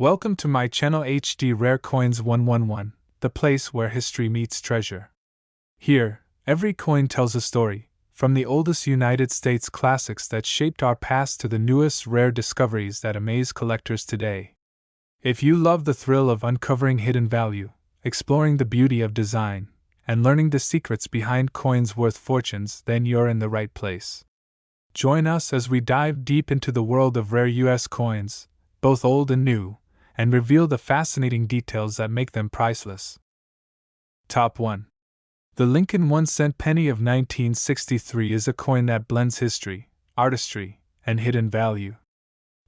Welcome to my channel HD Rare Coins111, the place where history meets treasure. Here, every coin tells a story, from the oldest United States classics that shaped our past to the newest rare discoveries that amaze collectors today. If you love the thrill of uncovering hidden value, exploring the beauty of design, and learning the secrets behind coins worth fortunes, then you're in the right place. Join us as we dive deep into the world of rare US coins, both old and new, and reveal the fascinating details that make them priceless. Top 1. The Lincoln 1-cent penny of 1963 is a coin that blends history, artistry, and hidden value.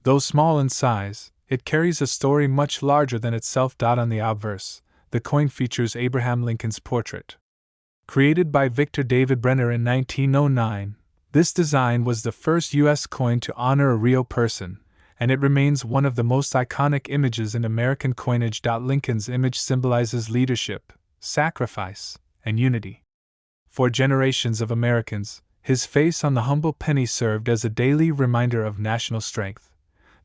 Though small in size, it carries a story much larger than itself. On the obverse, the coin features Abraham Lincoln's portrait. Created by Victor David Brenner in 1909, this design was the first U.S. coin to honor a real person, and it remains one of the most iconic images in American coinage. Lincoln's image symbolizes leadership, sacrifice, and unity. For generations of Americans, his face on the humble penny served as a daily reminder of national strength.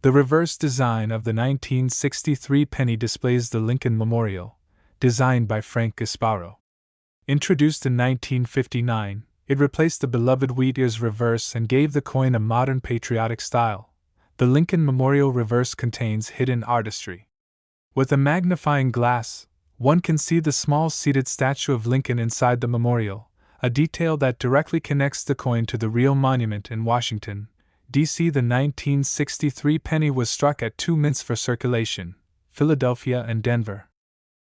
The reverse design of the 1963 penny displays the Lincoln Memorial, designed by Frank Gasparo. Introduced in 1959, it replaced the beloved wheat ears reverse and gave the coin a modern patriotic style. The Lincoln Memorial reverse contains hidden artistry. With a magnifying glass, one can see the small seated statue of Lincoln inside the memorial, a detail that directly connects the coin to the real monument in Washington, D.C. The 1963 penny was struck at 2 mints for circulation, Philadelphia and Denver.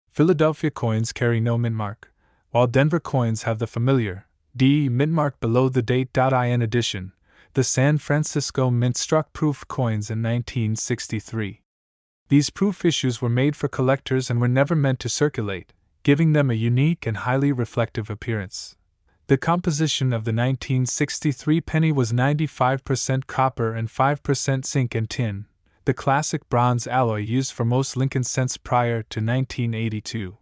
Philadelphia coins carry no mint mark, while Denver coins have the familiar D mint mark below the date. In addition, the San Francisco Mint struck proof coins in 1963. These proof issues were made for collectors and were never meant to circulate, giving them a unique and highly reflective appearance. The composition of the 1963 penny was 95% copper and 5% zinc and tin, the classic bronze alloy used for most Lincoln cents prior to 1982.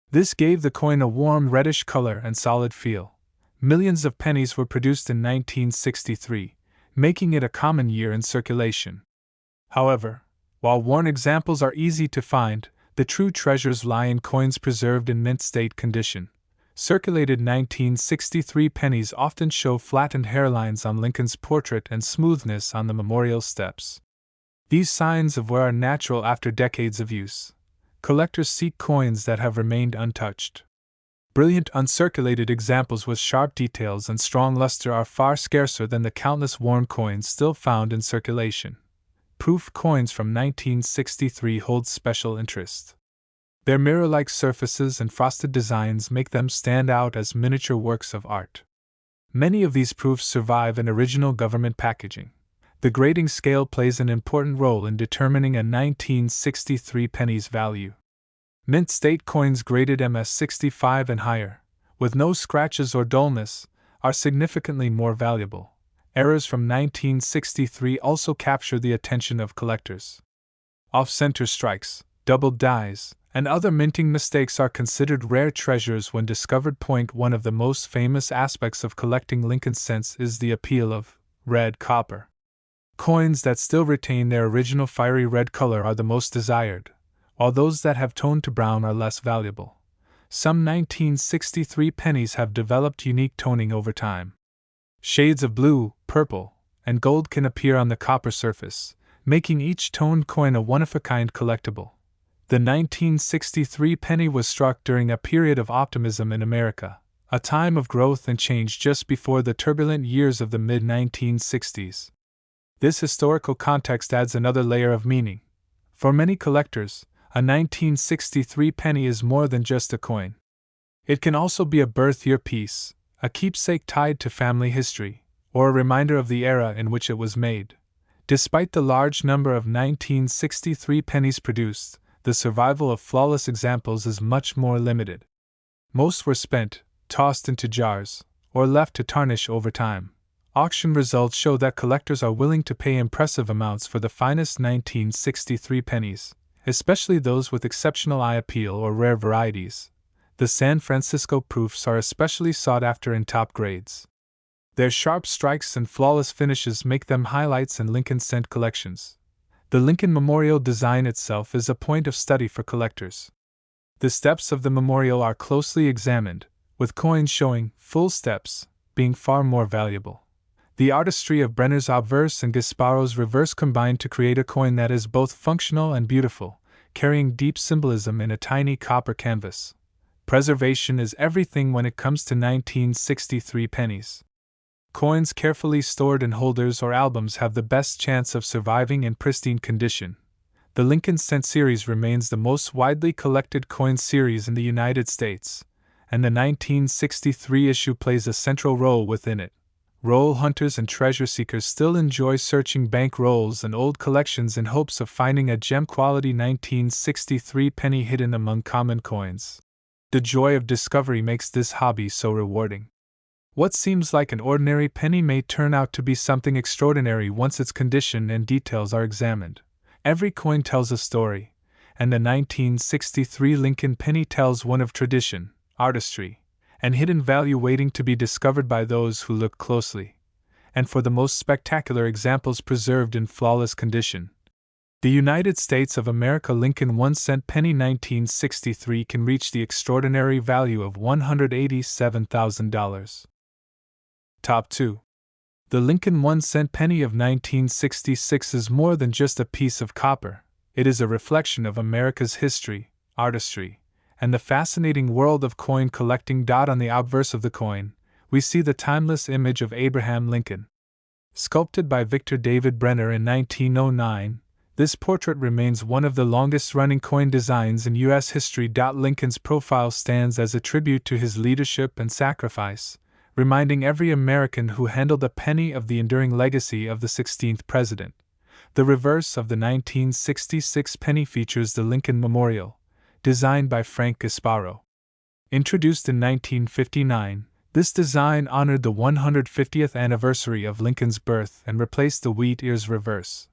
This gave the coin a warm reddish color and solid feel. Millions of pennies were produced in 1963, making it a common year in circulation. However, while worn examples are easy to find, the true treasures lie in coins preserved in mint state condition. Circulated 1963 pennies often show flattened hairlines on Lincoln's portrait and smoothness on the memorial steps. These signs of wear are natural after decades of use. Collectors seek coins that have remained untouched. Brilliant uncirculated examples with sharp details and strong luster are far scarcer than the countless worn coins still found in circulation. Proof coins from 1963 hold special interest. Their mirror-like surfaces and frosted designs make them stand out as miniature works of art. Many of these proofs survive in original government packaging. The grading scale plays an important role in determining a 1963 penny's value. Mint state coins graded MS65 and higher, with no scratches or dullness, are significantly more valuable. Errors from 1963 also capture the attention of collectors. Off-center strikes, doubled dies, and other minting mistakes are considered rare treasures when discovered. One of the most famous aspects of collecting Lincoln cents is the appeal of red copper. Coins that still retain their original fiery red color are the most desired, while those that have toned to brown are less valuable. Some 1963 pennies have developed unique toning over time. Shades of blue, purple, and gold can appear on the copper surface, making each toned coin a one-of-a-kind collectible. The 1963 penny was struck during a period of optimism in America, a time of growth and change just before the turbulent years of the mid-1960s. This historical context adds another layer of meaning. For many collectors, a 1963 penny is more than just a coin. It can also be a birth year piece, a keepsake tied to family history, or a reminder of the era in which it was made. Despite the large number of 1963 pennies produced, the survival of flawless examples is much more limited. Most were spent, tossed into jars, or left to tarnish over time. Auction results show that collectors are willing to pay impressive amounts for the finest 1963 pennies, especially those with exceptional eye appeal or rare varieties. The San Francisco proofs are especially sought after in top grades. Their sharp strikes and flawless finishes make them highlights in Lincoln cent collections. The Lincoln Memorial design itself is a point of study for collectors. The steps of the memorial are closely examined, with coins showing full steps being far more valuable. The artistry of Brenner's obverse and Gasparo's reverse combine to create a coin that is both functional and beautiful, carrying deep symbolism in a tiny copper canvas. Preservation is everything when it comes to 1963 pennies. Coins carefully stored in holders or albums have the best chance of surviving in pristine condition. The Lincoln Cent series remains the most widely collected coin series in the United States, and the 1963 issue plays a central role within it. Roll hunters and treasure seekers still enjoy searching bank rolls and old collections in hopes of finding a gem-quality 1963 penny hidden among common coins. The joy of discovery makes this hobby so rewarding. What seems like an ordinary penny may turn out to be something extraordinary once its condition and details are examined. Every coin tells a story, and the 1963 Lincoln penny tells one of tradition, artistry, and hidden value waiting to be discovered by those who look closely, and for the most spectacular examples preserved in flawless condition. The United States of America Lincoln 1-cent penny 1963 can reach the extraordinary value of $187,000. Top 2. The Lincoln 1-cent penny of 1966 is more than just a piece of copper. It is a reflection of America's history, artistry, and the fascinating world of coin collecting. On the obverse of the coin, we see the timeless image of Abraham Lincoln. Sculpted by Victor David Brenner in 1909, this portrait remains one of the longest-running coin designs in U.S. history. Lincoln's profile stands as a tribute to his leadership and sacrifice, reminding every American who handled a penny of the enduring legacy of the 16th president. The reverse of the 1966 penny features the Lincoln Memorial, designed by Frank Gasparo. Introduced in 1959, this design honored the 150th anniversary of Lincoln's birth and replaced the wheat ears reverse.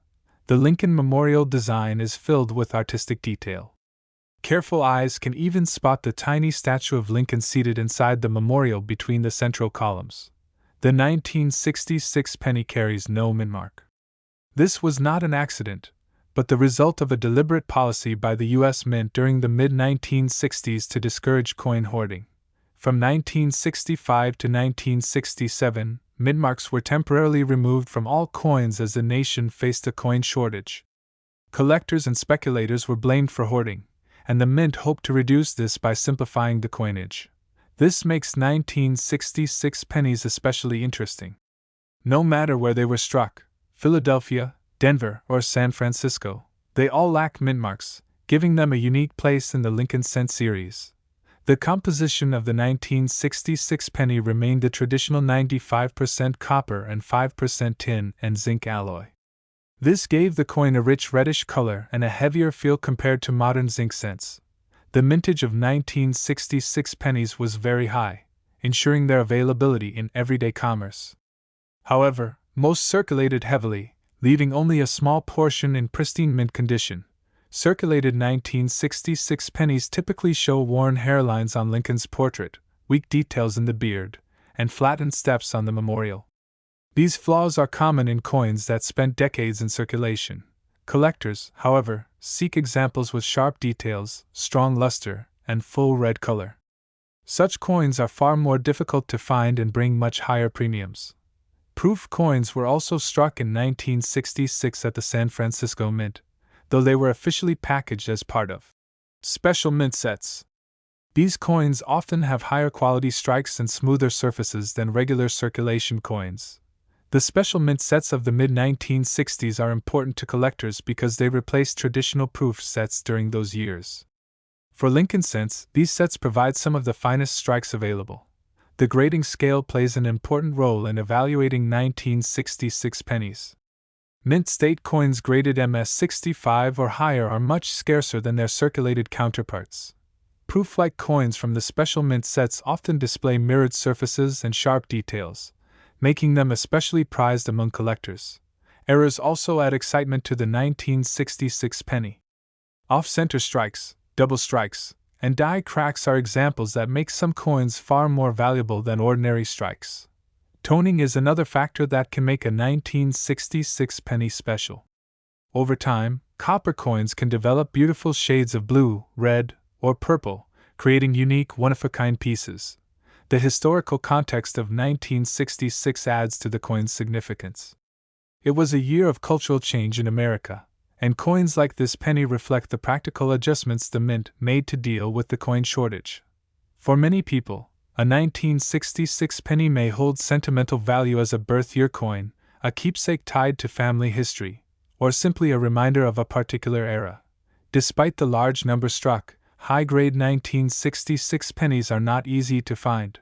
The Lincoln Memorial design is filled with artistic detail. Careful eyes can even spot the tiny statue of Lincoln seated inside the memorial between the central columns. The 1966 penny carries no mint mark. This was not an accident, but the result of a deliberate policy by the U.S. Mint during the mid-1960s to discourage coin hoarding. From 1965 to 1967, mint marks were temporarily removed from all coins as the nation faced a coin shortage. Collectors and speculators were blamed for hoarding, and the Mint hoped to reduce this by simplifying the coinage. This makes 1966 pennies especially interesting. No matter where they were struck, Philadelphia, Denver, or San Francisco, they all lack mint marks, giving them a unique place in the Lincoln Cent series. The composition of the 1966 penny remained the traditional 95% copper and 5% tin and zinc alloy. This gave the coin a rich reddish color and a heavier feel compared to modern zinc cents. The mintage of 1966 pennies was very high, ensuring their availability in everyday commerce. However, most circulated heavily, leaving only a small portion in pristine mint condition. Circulated 1966 pennies typically show worn hairlines on Lincoln's portrait, weak details in the beard, and flattened steps on the memorial. These flaws are common in coins that spent decades in circulation. Collectors, however, seek examples with sharp details, strong luster, and full red color. Such coins are far more difficult to find and bring much higher premiums. Proof coins were also struck in 1966 at the San Francisco Mint, though they were officially packaged as part of special mint sets. These coins often have higher quality strikes and smoother surfaces than regular circulation coins. The special mint sets of the mid-1960s are important to collectors because they replaced traditional proof sets during those years. For Lincoln Cents, these sets provide some of the finest strikes available. The grading scale plays an important role in evaluating 1966 pennies. Mint state coins graded MS-65 or higher are much scarcer than their circulated counterparts. Proof-like coins from the special mint sets often display mirrored surfaces and sharp details, making them especially prized among collectors. Errors also add excitement to the 1966 penny. Off-center strikes, double strikes, and die cracks are examples that make some coins far more valuable than ordinary strikes. Toning is another factor that can make a 1966 penny special. Over time, copper coins can develop beautiful shades of blue, red, or purple, creating unique one-of-a-kind pieces. The historical context of 1966 adds to the coin's significance. It was a year of cultural change in America, and coins like this penny reflect the practical adjustments the mint made to deal with the coin shortage. For many people, a 1966 penny may hold sentimental value as a birth year coin, a keepsake tied to family history, or simply a reminder of a particular era. Despite the large number struck, high-grade 1966 pennies are not easy to find.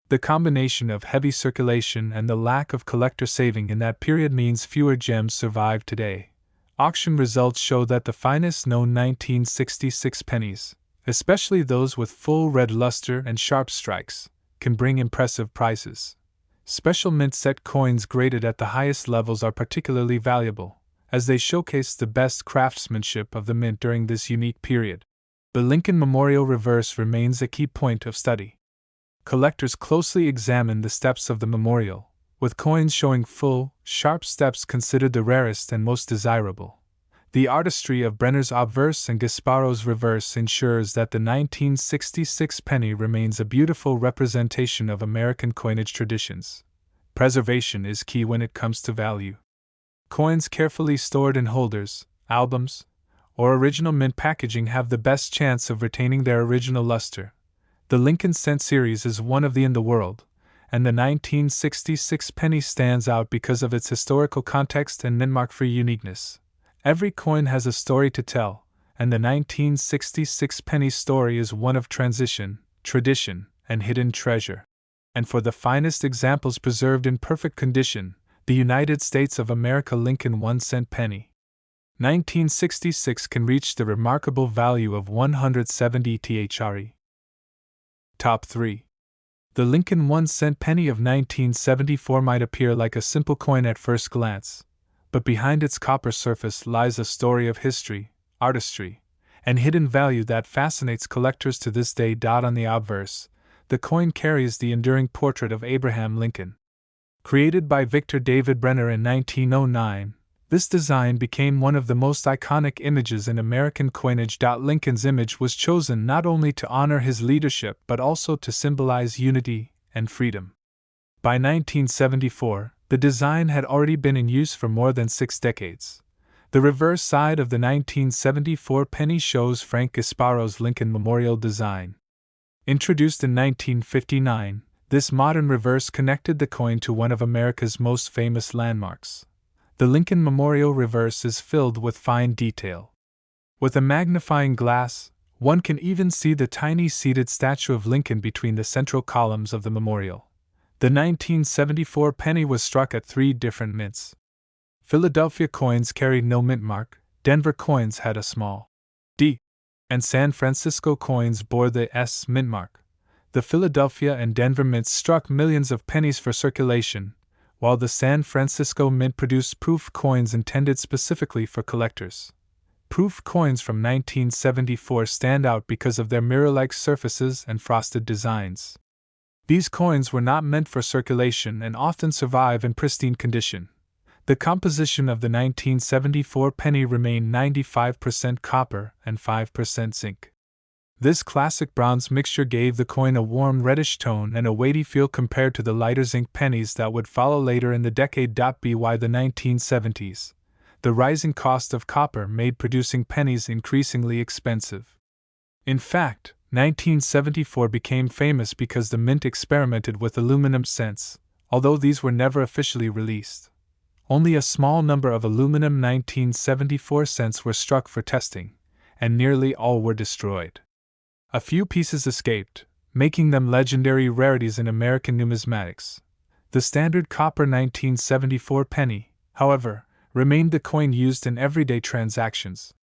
The combination of heavy circulation and the lack of collector saving in that period means fewer gems survive today. Auction results show that the finest known 1966 pennies, especially those with full red luster and sharp strikes, can bring impressive prices. Special mint set coins graded at the highest levels are particularly valuable, as they showcase the best craftsmanship of the mint during this unique period. The Lincoln Memorial reverse remains a key point of study. Collectors closely examine the steps of the memorial, with coins showing full, sharp steps considered the rarest and most desirable. The artistry of Brenner's obverse and Gasparo's reverse ensures that the 1966 penny remains a beautiful representation of American coinage traditions. Preservation is key when it comes to value. Coins carefully stored in holders, albums, or original mint packaging have the best chance of retaining their original luster. The Lincoln Cent series is one of in the world, and the 1966 penny stands out because of its historical context and mintmark-free uniqueness. Every coin has a story to tell, and the 1966 penny's story is one of transition, tradition, and hidden treasure. And for the finest examples preserved in perfect condition, the United States of America Lincoln 1-cent penny. 1966 can reach the remarkable value of 170 THRE. Top 3. The Lincoln 1-cent penny of 1974 might appear like a simple coin at first glance, but behind its copper surface lies a story of history, artistry, and hidden value that fascinates collectors to this day. On the obverse, the coin carries the enduring portrait of Abraham Lincoln. Created by Victor David Brenner in 1909, this design became one of the most iconic images in American coinage. Lincoln's image was chosen not only to honor his leadership but also to symbolize unity and freedom. By 1974, the design had already been in use for more than 6 decades. The reverse side of the 1974 penny shows Frank Gasparo's Lincoln Memorial design. Introduced in 1959, this modern reverse connected the coin to one of America's most famous landmarks. The Lincoln Memorial reverse is filled with fine detail. With a magnifying glass, one can even see the tiny seated statue of Lincoln between the central columns of the memorial. The 1974 penny was struck at 3 different mints. Philadelphia coins carried no mint mark, Denver coins had a small D, and San Francisco coins bore the S mint mark. The Philadelphia and Denver mints struck millions of pennies for circulation, while the San Francisco Mint produced proof coins intended specifically for collectors. Proof coins from 1974 stand out because of their mirror-like surfaces and frosted designs. These coins were not meant for circulation and often survive in pristine condition. The composition of the 1974 penny remained 95% copper and 5% zinc. This classic bronze mixture gave the coin a warm reddish tone and a weighty feel compared to the lighter zinc pennies that would follow later in the decade. By the 1970s, the rising cost of copper made producing pennies increasingly expensive. In fact, 1974 became famous because the mint experimented with aluminum cents, although these were never officially released. Only a small number of aluminum 1974 cents were struck for testing, and nearly all were destroyed. A few pieces escaped, making them legendary rarities in American numismatics. The standard copper 1974 penny, however, remained the coin used in everyday transactions.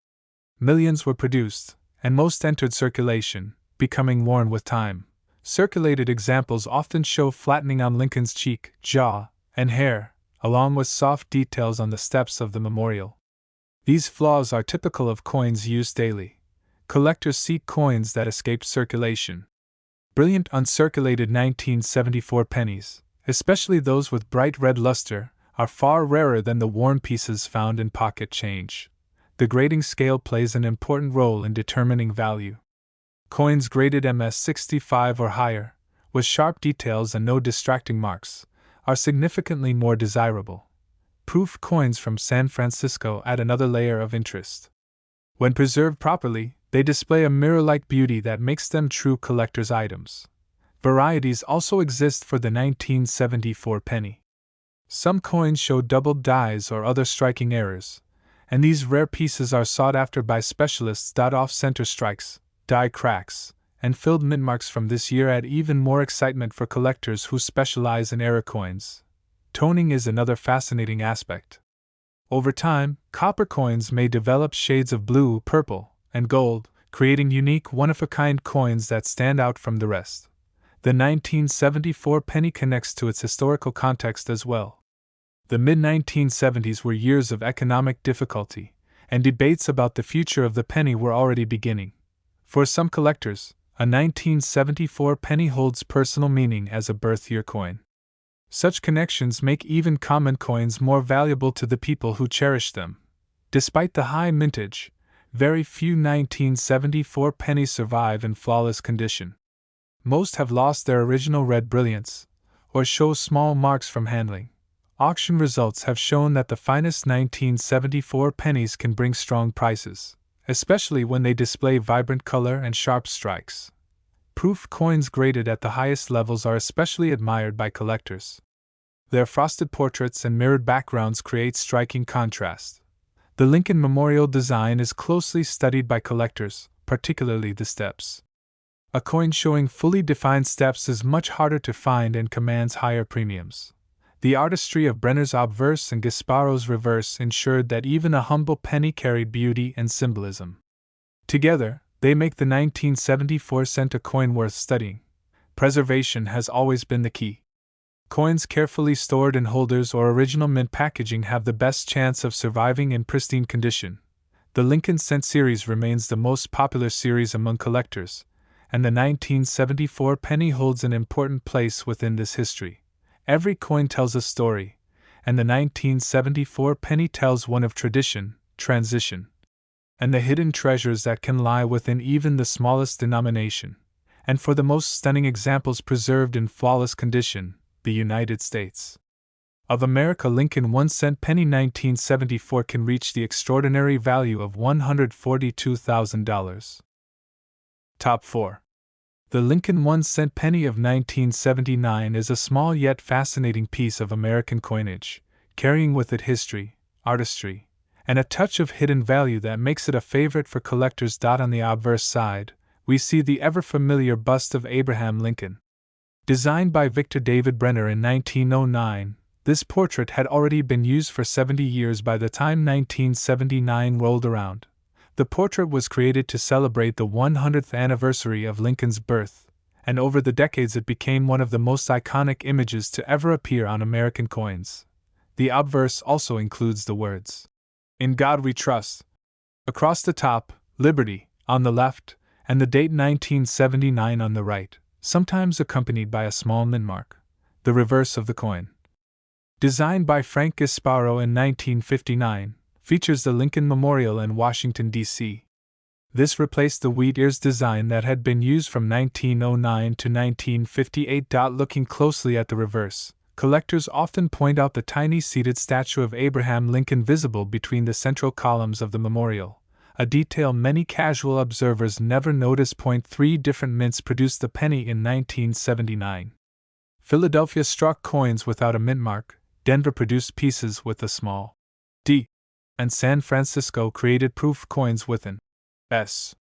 Millions were produced, and most entered circulation, becoming worn with time. Circulated examples often show flattening on Lincoln's cheek, jaw, and hair, along with soft details on the steps of the memorial. These flaws are typical of coins used daily. Collectors seek coins that escaped circulation. Brilliant uncirculated 1974 pennies, especially those with bright red luster, are far rarer than the worn pieces found in pocket change. The grading scale plays an important role in determining value. Coins graded MS65 or higher, with sharp details and no distracting marks, are significantly more desirable. Proof coins from San Francisco add another layer of interest. When preserved properly, they display a mirror-like beauty that makes them true collector's items. Varieties also exist for the 1974 penny. Some coins show doubled dies or other striking errors, and these rare pieces are sought after by specialists. Off-center strikes, die cracks, and filled mint marks from this year add even more excitement for collectors who specialize in error coins. Toning is another fascinating aspect. Over time, copper coins may develop shades of blue, purple, and gold, creating unique one-of-a-kind coins that stand out from the rest. The 1974 penny connects to its historical context as well. The mid-1970s were years of economic difficulty, and debates about the future of the penny were already beginning. For some collectors, a 1974 penny holds personal meaning as a birth year coin. Such connections make even common coins more valuable to the people who cherish them. Despite the high mintage, very few 1974 pennies survive in flawless condition. Most have lost their original red brilliance, or show small marks from handling. Auction results have shown that the finest 1974 pennies can bring strong prices, especially when they display vibrant color and sharp strikes. Proof coins graded at the highest levels are especially admired by collectors. Their frosted portraits and mirrored backgrounds create striking contrast. The Lincoln Memorial design is closely studied by collectors, particularly the steps. A coin showing fully defined steps is much harder to find and commands higher premiums. The artistry of Brenner's obverse and Gasparo's reverse ensured that even a humble penny carried beauty and symbolism. Together, they make the 1974 cent a coin worth studying. Preservation has always been the key. Coins carefully stored in holders or original mint packaging have the best chance of surviving in pristine condition. The Lincoln Cent series remains the most popular series among collectors, and the 1974 penny holds an important place within this history. Every coin tells a story, and the 1974 penny tells one of tradition, transition, and the hidden treasures that can lie within even the smallest denomination. And for the most stunning examples preserved in flawless condition, the United States of America Lincoln 1 cent penny 1974 can reach the extraordinary value of $142,000. Top 4. The Lincoln 1 cent penny of 1979 is a small yet fascinating piece of American coinage, carrying with it history, artistry, and a touch of hidden value that makes it a favorite for collectors. On the obverse side, we see the ever-familiar bust of Abraham Lincoln. Designed by Victor David Brenner in 1909, this portrait had already been used for 70 years by the time 1979 rolled around. The portrait was created to celebrate the 100th anniversary of Lincoln's birth, and over the decades it became one of the most iconic images to ever appear on American coins. The obverse also includes the words, "In God We Trust," across the top, "Liberty," on the left, and the date 1979 on the right, sometimes accompanied by a small mint mark, the reverse of the coin. Designed by Frank Gasparo in 1959, features the Lincoln Memorial in Washington, D.C. This replaced the wheat ears design that had been used from 1909 to 1958. Looking closely at the reverse, collectors often point out the tiny seated statue of Abraham Lincoln visible between the central columns of the memorial, a detail many casual observers never notice. 3 different mints produced the penny in 1979. Philadelphia struck coins without a mint mark, Denver produced pieces with a small D, and San Francisco created proof coins with an S.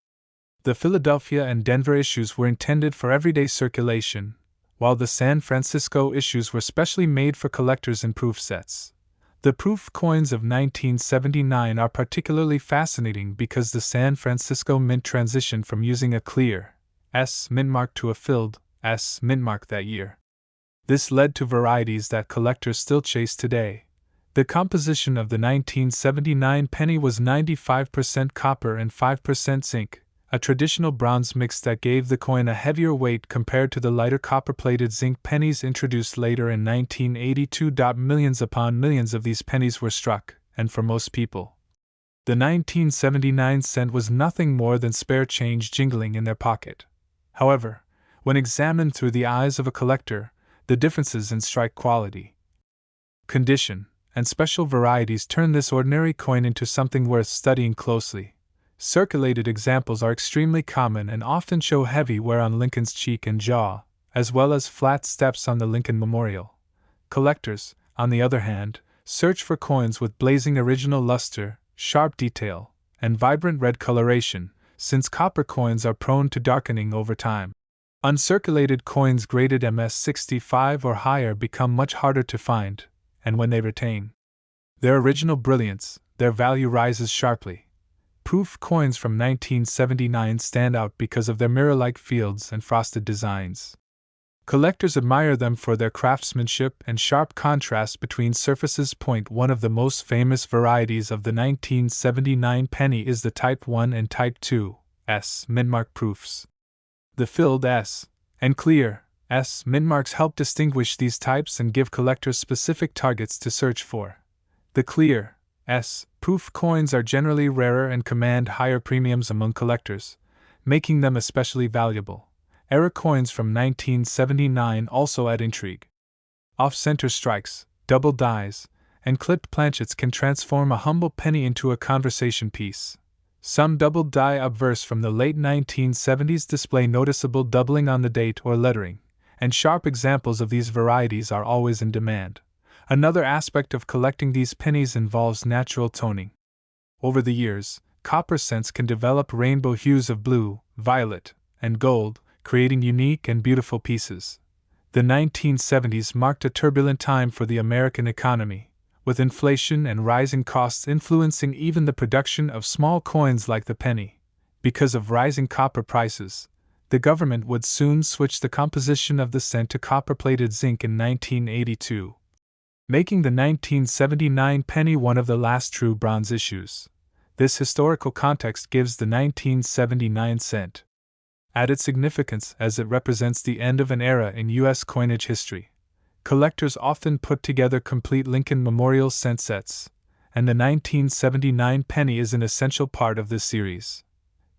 The Philadelphia and Denver issues were intended for everyday circulation, while the San Francisco issues were specially made for collectors in proof sets. The proof coins of 1979 are particularly fascinating because the San Francisco Mint transitioned from using a clear S mint mark to a filled S mint mark that year. This led to varieties that collectors still chase today. The composition of the 1979 penny was 95% copper and 5% zinc, a traditional bronze mix that gave the coin a heavier weight compared to the lighter copper-plated zinc pennies introduced later in 1982. Millions upon millions of these pennies were struck, and for most people, the 1979 cent was nothing more than spare change jingling in their pocket. However, when examined through the eyes of a collector, the differences in strike quality, condition, and special varieties turn this ordinary coin into something worth studying closely. Circulated examples are extremely common and often show heavy wear on Lincoln's cheek and jaw, as well as flat steps on the Lincoln Memorial. Collectors, on the other hand, search for coins with blazing original luster, sharp detail, and vibrant red coloration, since copper coins are prone to darkening over time. Uncirculated coins graded MS65 or higher become much harder to find, and when they retain their original brilliance, their value rises sharply. Proof coins from 1979 stand out because of their mirror-like fields and frosted designs. Collectors admire them for their craftsmanship and sharp contrast between surfaces. One of the most famous varieties of the 1979 penny is the Type 1 and Type 2 S mintmark proofs. The filled S and clear S mintmarks help distinguish these types and give collectors specific targets to search for. The clear S proof coins are generally rarer and command higher premiums among collectors, making them especially valuable. Rare coins from 1979 also add intrigue. Off-center strikes, double dies, and clipped planchets can transform a humble penny into a conversation piece. Some double die obverse from the late 1970s display noticeable doubling on the date or lettering, and sharp examples of these varieties are always in demand. Another aspect of collecting these pennies involves natural toning. Over the years, copper cents can develop rainbow hues of blue, violet, and gold, creating unique and beautiful pieces. The 1970s marked a turbulent time for the American economy, with inflation and rising costs influencing even the production of small coins like the penny. Because of rising copper prices, the government would soon switch the composition of the cent to copper-plated zinc in 1982. Making the 1979 penny one of the last true bronze issues. This historical context gives the 1979 cent added significance as it represents the end of an era in U.S. coinage history. Collectors often put together complete Lincoln Memorial cent sets, and the 1979 penny is an essential part of this series.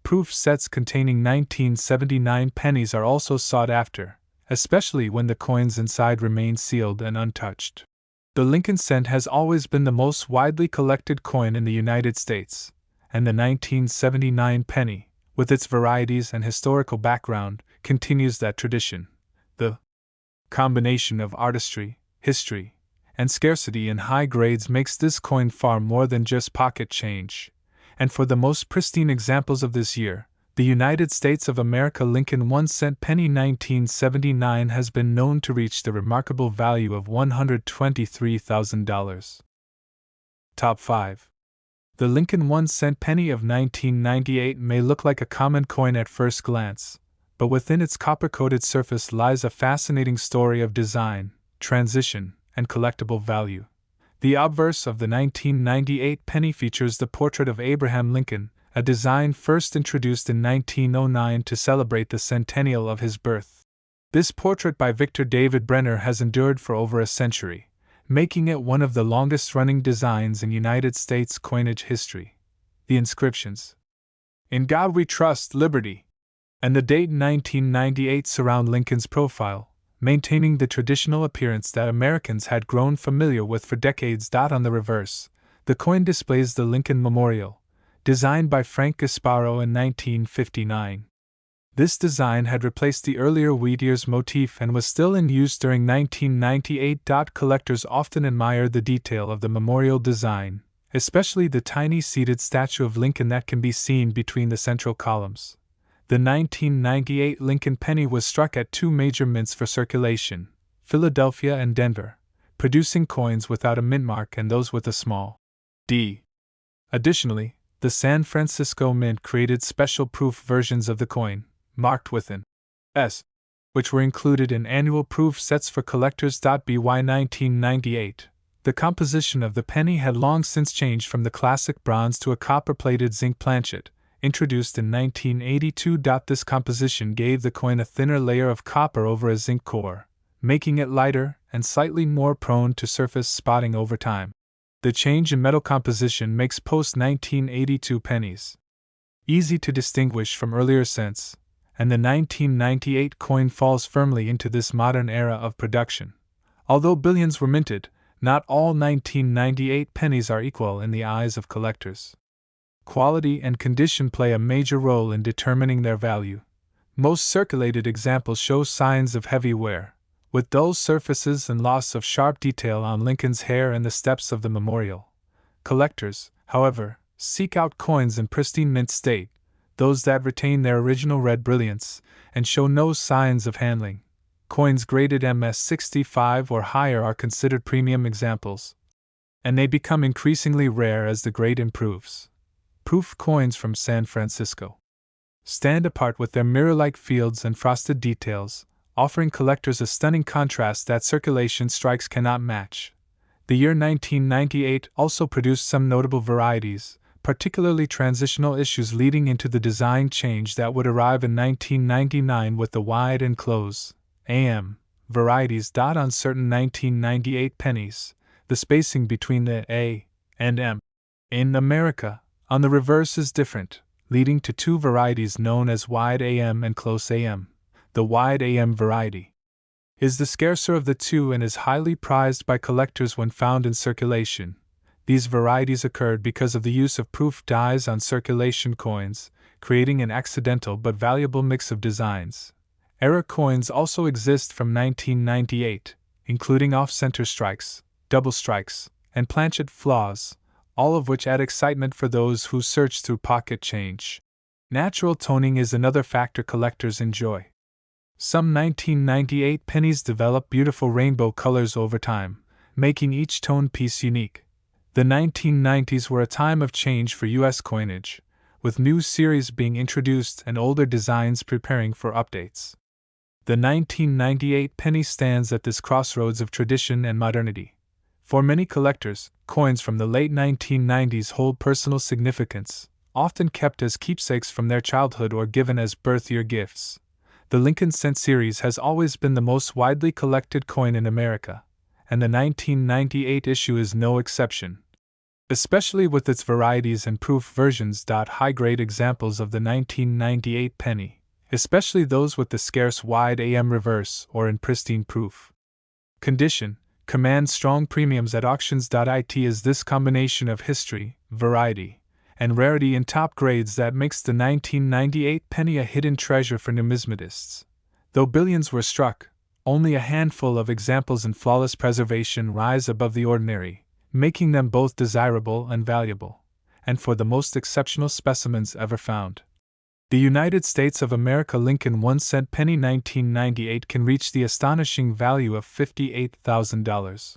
Proof sets containing 1979 pennies are also sought after, especially when the coins inside remain sealed and untouched. The Lincoln cent has always been the most widely collected coin in the United States, and the 1979 penny, with its varieties and historical background, continues that tradition. The combination of artistry, history, and scarcity in high grades makes this coin far more than just pocket change. And for the most pristine examples of this year, the United States of America Lincoln 1-cent penny 1979 has been known to reach the remarkable value of $123,000. Top 5. The Lincoln 1-cent penny of 1998 may look like a common coin at first glance, but within its copper-coated surface lies a fascinating story of design, transition, and collectible value. The obverse of the 1998 penny features the portrait of Abraham Lincoln, a design first introduced in 1909 to celebrate the centennial of his birth. This portrait by Victor David Brenner has endured for over a century, making it one of the longest-running designs in United States coinage history. The inscriptions, "In God We Trust, Liberty," and the date 1998 surround Lincoln's profile, maintaining the traditional appearance that Americans had grown familiar with for decades. On the reverse, the coin displays the Lincoln Memorial, designed by Frank Gasparo in 1959. This design had replaced the earlier wheat ears motif and was still in use during 1998. Collectors often admire the detail of the memorial design, especially the tiny seated statue of Lincoln that can be seen between the central columns. The 1998 Lincoln penny was struck at two major mints for circulation, Philadelphia and Denver, producing coins without a mint mark and those with a small d. Additionally, the San Francisco Mint created special proof versions of the coin, marked with an S, which were included in annual proof sets for collectors. By 1998, the composition of the penny had long since changed from the classic bronze to a copper-plated zinc planchet, introduced in 1982. This composition gave the coin a thinner layer of copper over a zinc core, making it lighter and slightly more prone to surface spotting over time. The change in metal composition makes post-1982 pennies easy to distinguish from earlier cents, and the 1998 coin falls firmly into this modern era of production. Although billions were minted, not all 1998 pennies are equal in the eyes of collectors. Quality and condition play a major role in determining their value. Most circulated examples show signs of heavy wear, with dull surfaces and loss of sharp detail on Lincoln's hair and the steps of the memorial. Collectors, however, seek out coins in pristine mint state, those that retain their original red brilliance and show no signs of handling. Coins graded MS-65 or higher are considered premium examples, and they become increasingly rare as the grade improves. Proof coins from San Francisco stand apart with their mirror-like fields and frosted details, offering collectors a stunning contrast that circulation strikes cannot match. The year 1998 also produced some notable varieties, particularly transitional issues leading into the design change that would arrive in 1999 with the wide and close AM varieties. On certain 1998 pennies, the spacing between the A and M in America on the reverse is different, leading to two varieties known as wide AM and close AM. The wide AM variety is the scarcer of the two and is highly prized by collectors when found in circulation. These varieties occurred because of the use of proof dies on circulation coins, creating an accidental but valuable mix of designs. Error coins also exist from 1998, including off-center strikes, double strikes, and planchet flaws, all of which add excitement for those who search through pocket change. Natural toning is another factor collectors enjoy. Some 1998 pennies develop beautiful rainbow colors over time, making each tone piece unique. The 1990s were a time of change for U.S. coinage, with new series being introduced and older designs preparing for updates. The 1998 penny stands at this crossroads of tradition and modernity. For many collectors, coins from the late 1990s hold personal significance, often kept as keepsakes from their childhood or given as birth year gifts. The Lincoln Cent series has always been the most widely collected coin in America, and the 1998 issue is no exception. Especially with its varieties and proof versions. High-grade examples of the 1998 penny, especially those with the scarce wide AM reverse or in pristine proof condition, command strong premiums at auctions. It is this combination of history, variety, and rarity in top grades that makes the 1998 penny a hidden treasure for numismatists. Though billions were struck, only a handful of examples in flawless preservation rise above the ordinary, making them both desirable and valuable, and for the most exceptional specimens ever found. The United States of America Lincoln 1-cent penny 1998 can reach the astonishing value of $58,000.